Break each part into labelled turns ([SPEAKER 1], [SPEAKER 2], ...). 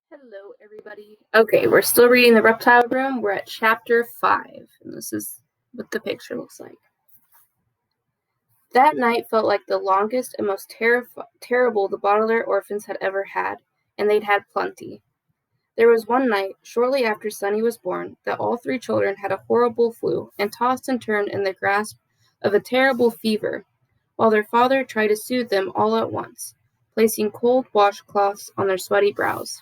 [SPEAKER 1] Hello, everybody. Okay, we're still reading The Reptile Room. We're at chapter 5, and this is what the picture looks like. That night felt like the longest and most terrible the Baudelaire orphans had ever had, and they'd had plenty. There was one night, shortly after Sonny was born, that all three children had a horrible flu and tossed and turned in the grasp of a terrible fever, while their father tried to soothe them all at once, placing cold washcloths on their sweaty brows.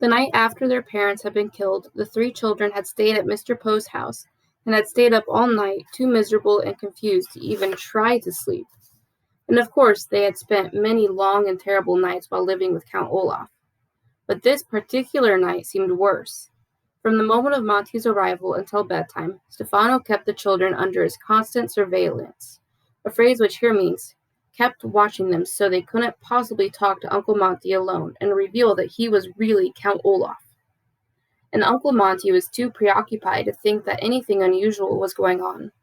[SPEAKER 1] The night after their parents had been killed, the three children had stayed at Mr. Poe's house, and had stayed up all night, too miserable and confused to even try to sleep. And of course they had spent many long and terrible nights while living with Count Olaf. But this particular night seemed worse. From the moment of Monty's arrival until bedtime, Stefano kept the children under his constant surveillance, a phrase which here means kept watching them so they couldn't possibly talk to Uncle Monty alone and reveal that he was really Count Olaf. And Uncle Monty was too preoccupied to think that anything unusual was going on.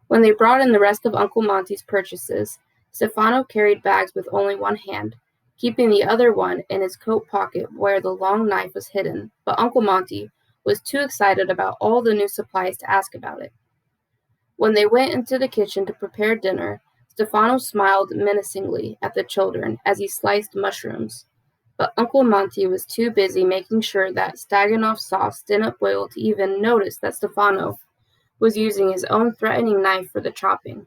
[SPEAKER 1] When they brought in the rest of Uncle Monty's purchases, Stefano carried bags with only one hand, keeping the other one in his coat pocket where the long knife was hidden, but Uncle Monty was too excited about all the new supplies to ask about it. When they went into the kitchen to prepare dinner, Stefano smiled menacingly at the children as he sliced mushrooms, but Uncle Monty was too busy making sure that Stroganoff sauce didn't boil to even notice that Stefano was using his own threatening knife for the chopping.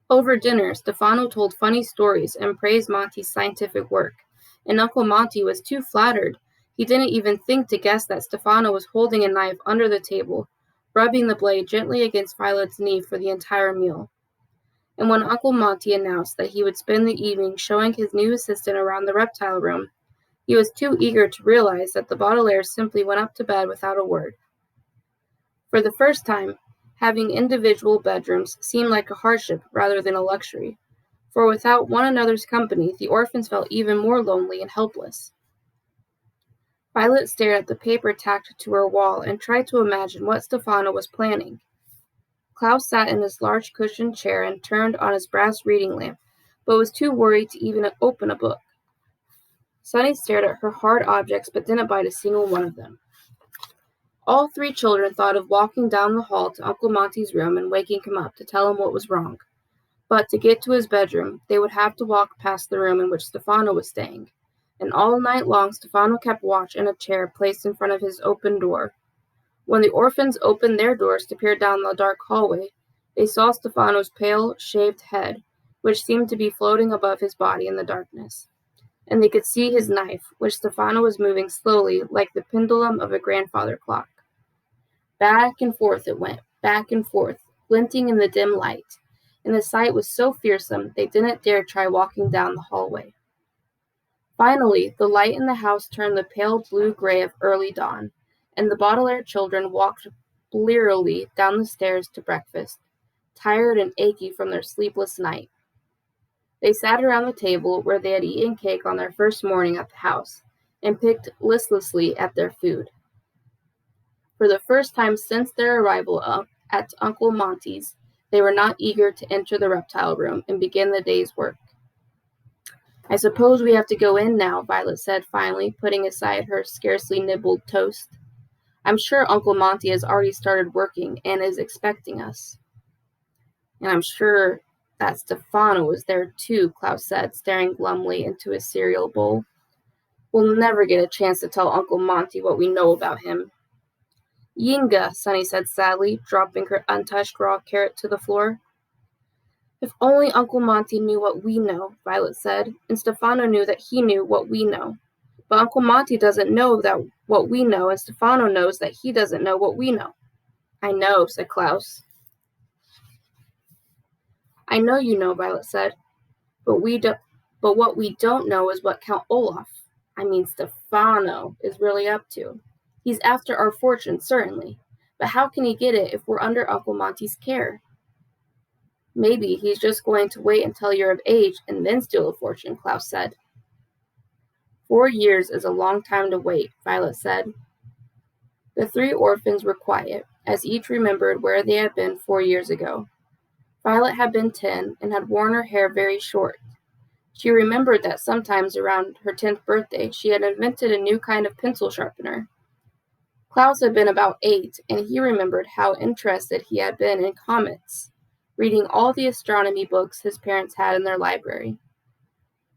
[SPEAKER 1] Over dinner, Stefano told funny stories and praised Monty's scientific work, and Uncle Monty was too flattered. He didn't even think to guess that Stefano was holding a knife under the table, rubbing the blade gently against Violet's knee for the entire meal. And when Uncle Monty announced that he would spend the evening showing his new assistant around the reptile room, he was too eager to realize that the Baudelaires simply went up to bed without a word. For the first time, having individual bedrooms seemed like a hardship rather than a luxury, for without one another's company, the orphans felt even more lonely and helpless. Violet stared at the paper tacked to her wall and tried to imagine what Stefano was planning. Klaus sat in his large cushioned chair and turned on his brass reading lamp, but was too worried to even open a book. Sonny stared at her hard objects but didn't bite a single one of them. All three children thought of walking down the hall to Uncle Monty's room and waking him up to tell him what was wrong. But to get to his bedroom, they would have to walk past the room in which Stefano was staying, and all night long Stefano kept watch in a chair placed in front of his open door. When the orphans opened their doors to peer down the dark hallway, they saw Stefano's pale, shaved head, which seemed to be floating above his body in the darkness. And they could see his knife, which Stefano was moving slowly like the pendulum of a grandfather clock. Back and forth it went, back and forth, glinting in the dim light, and the sight was so fearsome they didn't dare try walking down the hallway. Finally, the light in the house turned the pale blue-gray of early dawn, and the Baudelaire children walked blearily down the stairs to breakfast, tired and achy from their sleepless night. They sat around the table where they had eaten cake on their first morning at the house, and picked listlessly at their food. For the first time since their arrival at Uncle Monty's, they were not eager to enter the reptile room and begin the day's work. "I suppose we have to go in now," Violet said finally, putting aside her scarcely nibbled toast. "I'm sure Uncle Monty has already started working and is expecting us." "And I'm sure that Stefano is there too," Klaus said, staring glumly into his cereal bowl. "We'll never get a chance to tell Uncle Monty what we know about him." "Yinga," Sonny said sadly, dropping her untouched raw carrot to the floor. "If only Uncle Monty knew what we know," Violet said, "and Stefano knew that he knew what we know. But Uncle Monty doesn't know that what we know, and Stefano knows that he doesn't know what we know." "I know," said Klaus. "I know you know," Violet said, but what we don't know is what Count Olaf, Stefano, is really up to. He's after our fortune, certainly, but how can he get it if we're under Uncle Monty's care?" "Maybe he's just going to wait until you're of age and then steal the fortune," Klaus said. 4 years is a long time to wait," Violet said. The three orphans were quiet, as each remembered where they had been 4 years ago. Violet had been 10 and had worn her hair very short. She remembered that sometimes around her 10th birthday she had invented a new kind of pencil sharpener. Klaus had been about 8, and he remembered how interested he had been in comets, reading all the astronomy books his parents had in their library.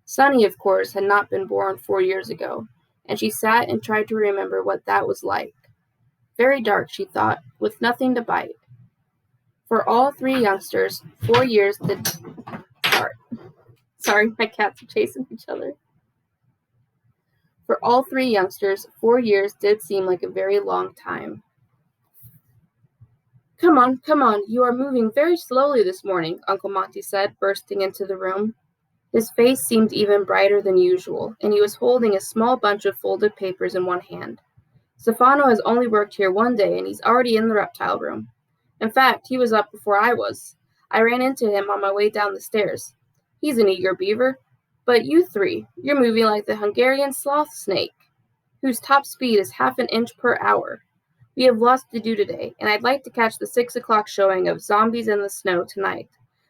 [SPEAKER 1] Sunny, of course, had not been born 4 years ago, and she sat and tried to remember what that was like. Very dark, she thought, with nothing to bite. For all 3 youngsters, 4 years did... Sorry, my cats are chasing each other. For all 3 youngsters, 4 years did seem like a very long time. Come on, you are moving very slowly this morning, Uncle Monty said, bursting into the room. His face seemed even brighter than usual, and he was holding a small bunch of folded papers in one hand. Stefano has only worked here 1 day, and he's already in the reptile room. In fact, he was up before I was. I ran into him on my way down the stairs. He's an eager beaver. But you 3, you're moving like the Hungarian sloth snake, whose top speed is half an inch per hour. We have lots to do today, and I'd like to catch the 6 o'clock showing of Zombies in the Snow tonight.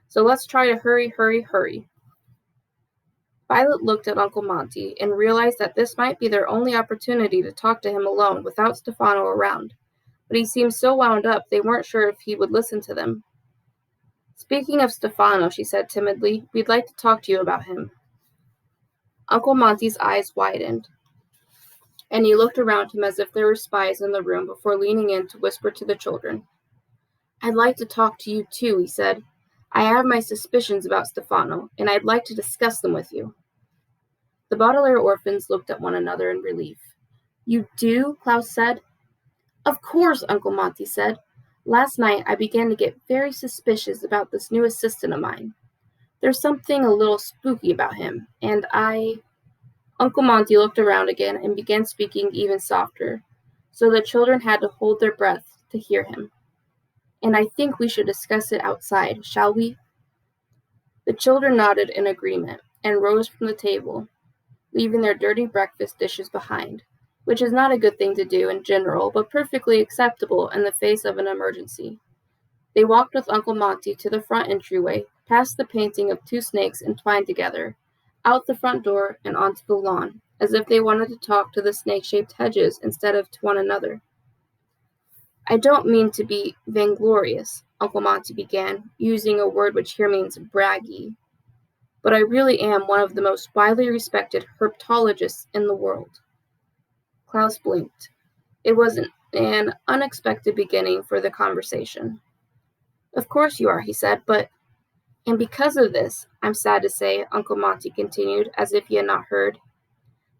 [SPEAKER 1] So let's try to hurry. Violet looked at Uncle Monty and realized that this might be their only opportunity to talk to him alone without Stefano around. But he seemed so wound up they weren't sure if he would listen to them. Speaking of Stefano, she said timidly, we'd like to talk to you about him. Uncle Monty's eyes widened, and he looked around him as if there were spies in the room before leaning in to whisper to the children. I'd like to talk to you too, he said. I have my suspicions about Stefano, and I'd like to discuss them with you. The Baudelaire orphans looked at one another in relief. You do? Klaus said. Of course, Uncle Monty said. Last night I began to get very suspicious about this new assistant of mine. There's something a little spooky about him, and Uncle Monty looked around again and began speaking even softer, so the children had to hold their breath to hear him. And I think we should discuss it outside, shall we? The children nodded in agreement and rose from the table, leaving their dirty breakfast dishes behind, which is not a good thing to do in general, but perfectly acceptable in the face of an emergency. They walked with Uncle Monty to the front entryway, past the painting of 2 snakes entwined together, out the front door and onto the lawn, as if they wanted to talk to the snake-shaped hedges instead of to one another. I don't mean to be vainglorious, Uncle Monty began, using a word which here means braggy, but I really am one of the most widely respected herpetologists in the world. Klaus blinked. It was an unexpected beginning for the conversation. Of course you are, he said, and because of this, I'm sad to say, Uncle Monty continued, as if he had not heard,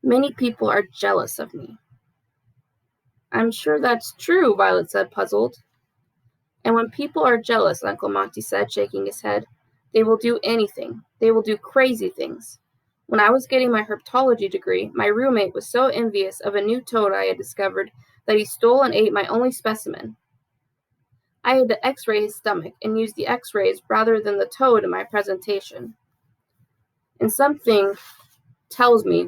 [SPEAKER 1] many people are jealous of me. I'm sure that's true, Violet said, puzzled. And when people are jealous, Uncle Monty said, shaking his head, they will do anything. They will do crazy things. When I was getting my herpetology degree, my roommate was so envious of a new toad I had discovered that he stole and ate my only specimen. I had to x-ray his stomach and use the x-rays rather than the toad in my presentation. And something tells me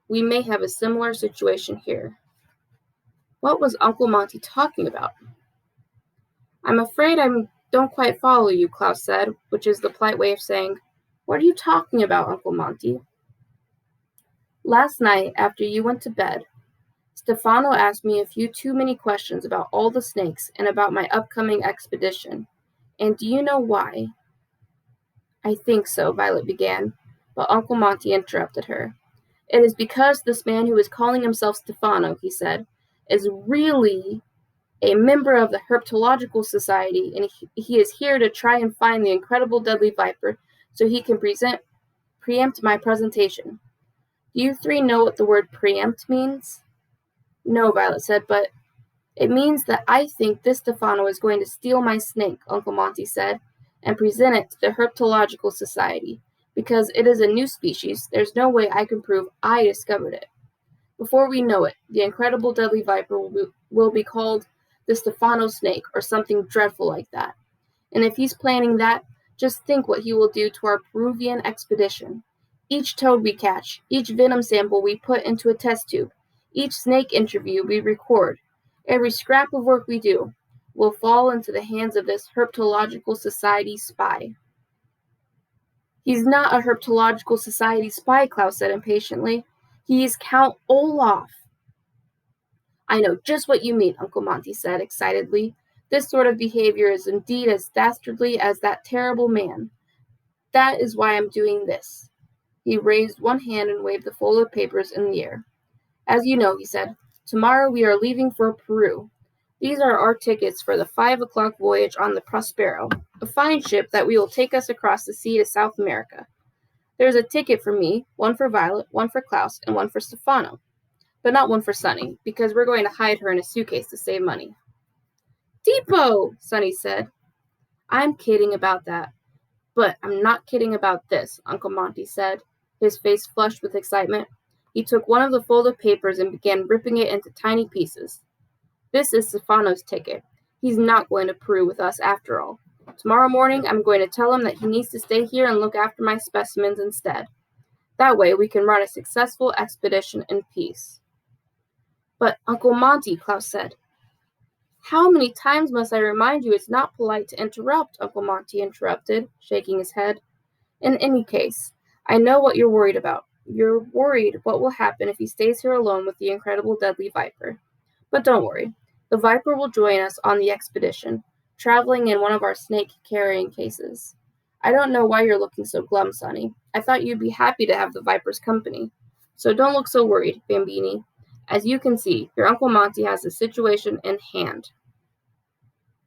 [SPEAKER 1] we may have a similar situation here. What was Uncle Monty talking about? I'm afraid I don't quite follow you, Klaus said, which is the polite way of saying, what are you talking about, Uncle Monty? Last night, after you went to bed, Stefano asked me a few too many questions about all the snakes and about my upcoming expedition. And do you know why? I think so, Violet began, but Uncle Monty interrupted her. It is because this man who is calling himself Stefano, he said, is really a member of the Herpetological Society, and he is here to try and find the incredible deadly viper so he can preempt my presentation. Do you 3 know what the word preempt means? No, Violet said, but it means that I think this Stefano is going to steal my snake, Uncle Monty said, and present it to the Herpetological Society. Because it is a new species, there's no way I can prove I discovered it. Before we know it, the incredible deadly viper will be called the Stefano snake or something dreadful like that. And if he's planning that, just think what he will do to our Peruvian expedition. Each toad we catch, each venom sample we put into a test tube, each snake interview we record, every scrap of work we do, will fall into the hands of this Herpetological Society spy. He's not a Herpetological Society spy, Klaus said impatiently. He's Count Olaf. I know just what you mean, Uncle Monty said excitedly. This sort of behavior is indeed as dastardly as that terrible man. That is why I'm doing this. He raised one hand and waved the folded papers in the air. As you know, he said, tomorrow we are leaving for Peru. These are our tickets for the 5 o'clock voyage on the Prospero, a fine ship that will take us across the sea to South America. There's a ticket for me, one for Violet, one for Klaus, and one for Stefano. But not one for Sunny, because we're going to hide her in a suitcase to save money. Depot, Sunny said. I'm kidding about that. But I'm not kidding about this, Uncle Monty said, his face flushed with excitement. He took one of the folded papers and began ripping it into tiny pieces. This is Stefano's ticket. He's not going to Peru with us after all. Tomorrow morning, I'm going to tell him that he needs to stay here and look after my specimens instead. That way, we can run a successful expedition in peace. But, Uncle Monty, Klaus said. How many times must I remind you it's not polite to interrupt, Uncle Monty interrupted, shaking his head. In any case, I know what you're worried about. You're worried what will happen if he stays here alone with the incredible deadly viper. But don't worry. The viper will join us on the expedition, traveling in one of our snake-carrying cases. I don't know why you're looking so glum, Sonny. I thought you'd be happy to have the viper's company. So don't look so worried, Bambini. As you can see, your Uncle Monty has the situation in hand.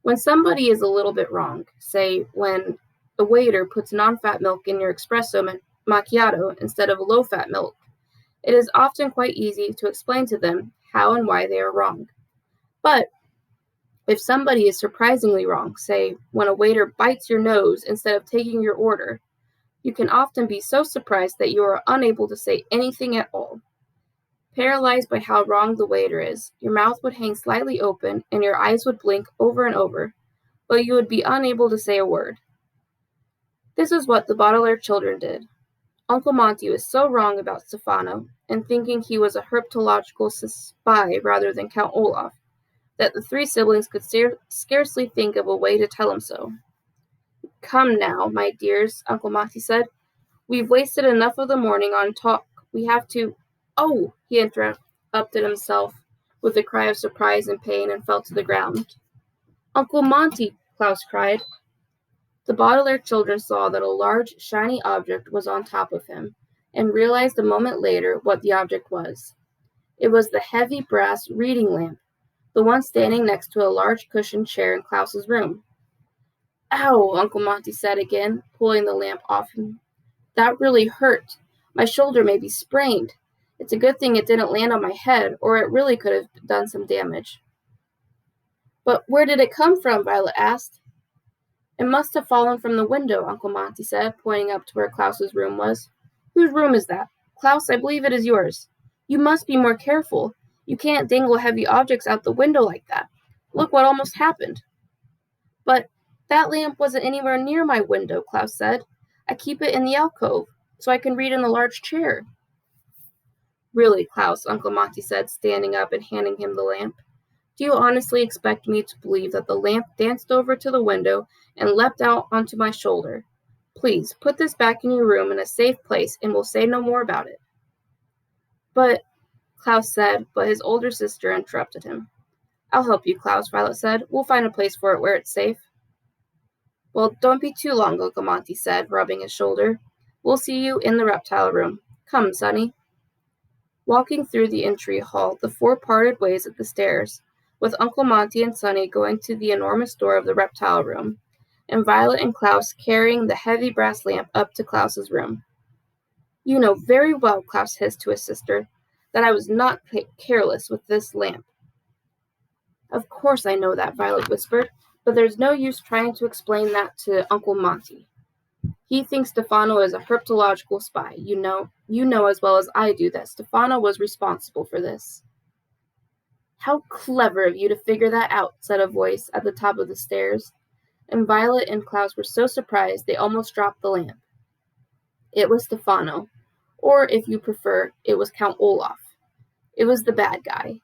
[SPEAKER 1] When somebody is a little bit wrong, say when a waiter puts non-fat milk in your espresso macchiato instead of low-fat milk, it is often quite easy to explain to them how and why they are wrong. But if somebody is surprisingly wrong, say when a waiter bites your nose instead of taking your order, you can often be so surprised that you are unable to say anything at all. Paralyzed by how wrong the waiter is, your mouth would hang slightly open and your eyes would blink over and over, but you would be unable to say a word. This is what the Baudelaire children did. Uncle Monty was so wrong about Stefano, and thinking he was a herpetological spy rather than Count Olaf, that the three siblings could scarcely think of a way to tell him so. Come now, my dears, Uncle Monty said. We've wasted enough of the morning on talk. We have to— Oh, he interrupted himself with a cry of surprise and pain and fell to the ground. Uncle Monty, Klaus cried. The Baudelaire children saw that a large, shiny object was on top of him, and realized a moment later what the object was. It was the heavy brass reading lamp, the one standing next to a large cushioned chair in Klaus's room. Ow, Uncle Monty said again, pulling the lamp off him. That really hurt. My shoulder may be sprained. It's a good thing it didn't land on my head, or it really could have done some damage. But where did it come from? Violet asked. It must have fallen from the window, Uncle Monty said, pointing up to where Klaus's room was. Whose room is that? Klaus, I believe it is yours. You must be more careful. You can't dangle heavy objects out the window like that. Look what almost happened. But that lamp wasn't anywhere near my window, Klaus said. I keep it in the alcove, so I can read in the large chair. Really, Klaus, Uncle Monty said, standing up and handing him the lamp. Do you honestly expect me to believe that the lamp danced over to the window and leapt out onto my shoulder? Please, put this back in your room in a safe place, and we'll say no more about it. But, Klaus said, but his older sister interrupted him. I'll help you, Klaus, Violet said. We'll find a place for it where it's safe. Well, don't be too long, Uncle Monty said, rubbing his shoulder. We'll see you in the reptile room. Come, Sonny. Walking through the entry hall, the four parted ways at the stairs, with Uncle Monty and Sonny going to the enormous door of the reptile room, and Violet and Klaus carrying the heavy brass lamp up to Klaus's room. You know very well, Klaus hissed to his sister, that I was not careless with this lamp. Of course I know that, Violet whispered, but there's no use trying to explain that to Uncle Monty. He thinks Stefano is a herpetological spy. You know as well as I do that Stefano was responsible for this. How clever of you to figure that out, said a voice at the top of the stairs, and Violet and Klaus were so surprised they almost dropped the lamp. It was Stefano, or if you prefer, it was Count Olaf. It was the bad guy.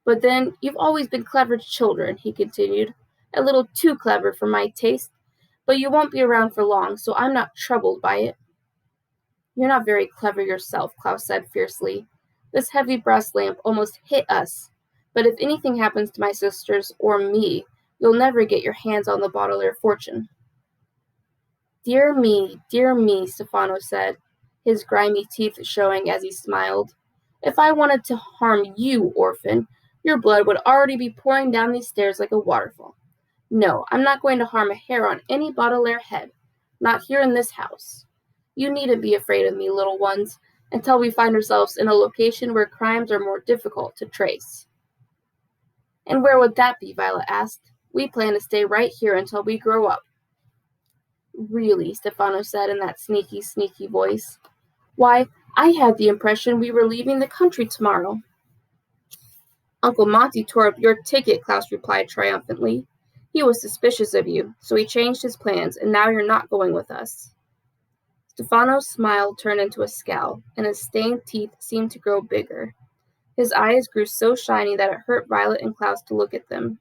[SPEAKER 1] But then, you've always been clever children, he continued, a little too clever for my taste, but you won't be around for long, so I'm not troubled by it. You're not very clever yourself, Klaus said fiercely. This heavy brass lamp almost hit us. But if anything happens to my sisters or me, you'll never get your hands on the bottler fortune. Dear me, Stefano said, his grimy teeth showing as he smiled. If I wanted to harm you, orphan, your blood would already be pouring down these stairs like a waterfall. No, I'm not going to harm a hair on any Baudelaire head. Not here in this house. You needn't be afraid of me, little ones, until we find ourselves in a location where crimes are more difficult to trace. And where would that be? Violet asked. We plan to stay right here until we grow up. Really, Stefano said in that sneaky voice. Why, I had the impression we were leaving the country tomorrow. Uncle Monty tore up your ticket, Klaus replied triumphantly. He was suspicious of you, so he changed his plans, and now you're not going with us. Stefano's smile turned into a scowl, and his stained teeth seemed to grow bigger. His eyes grew so shiny that it hurt Violet and Klaus to look at them.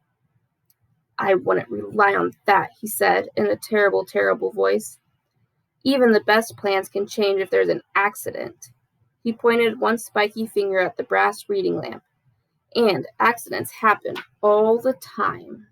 [SPEAKER 1] I wouldn't rely on that, he said in a terrible voice. Even the best plans can change if there's an accident. He pointed one spiky finger at the brass reading lamp. And accidents happen all the time.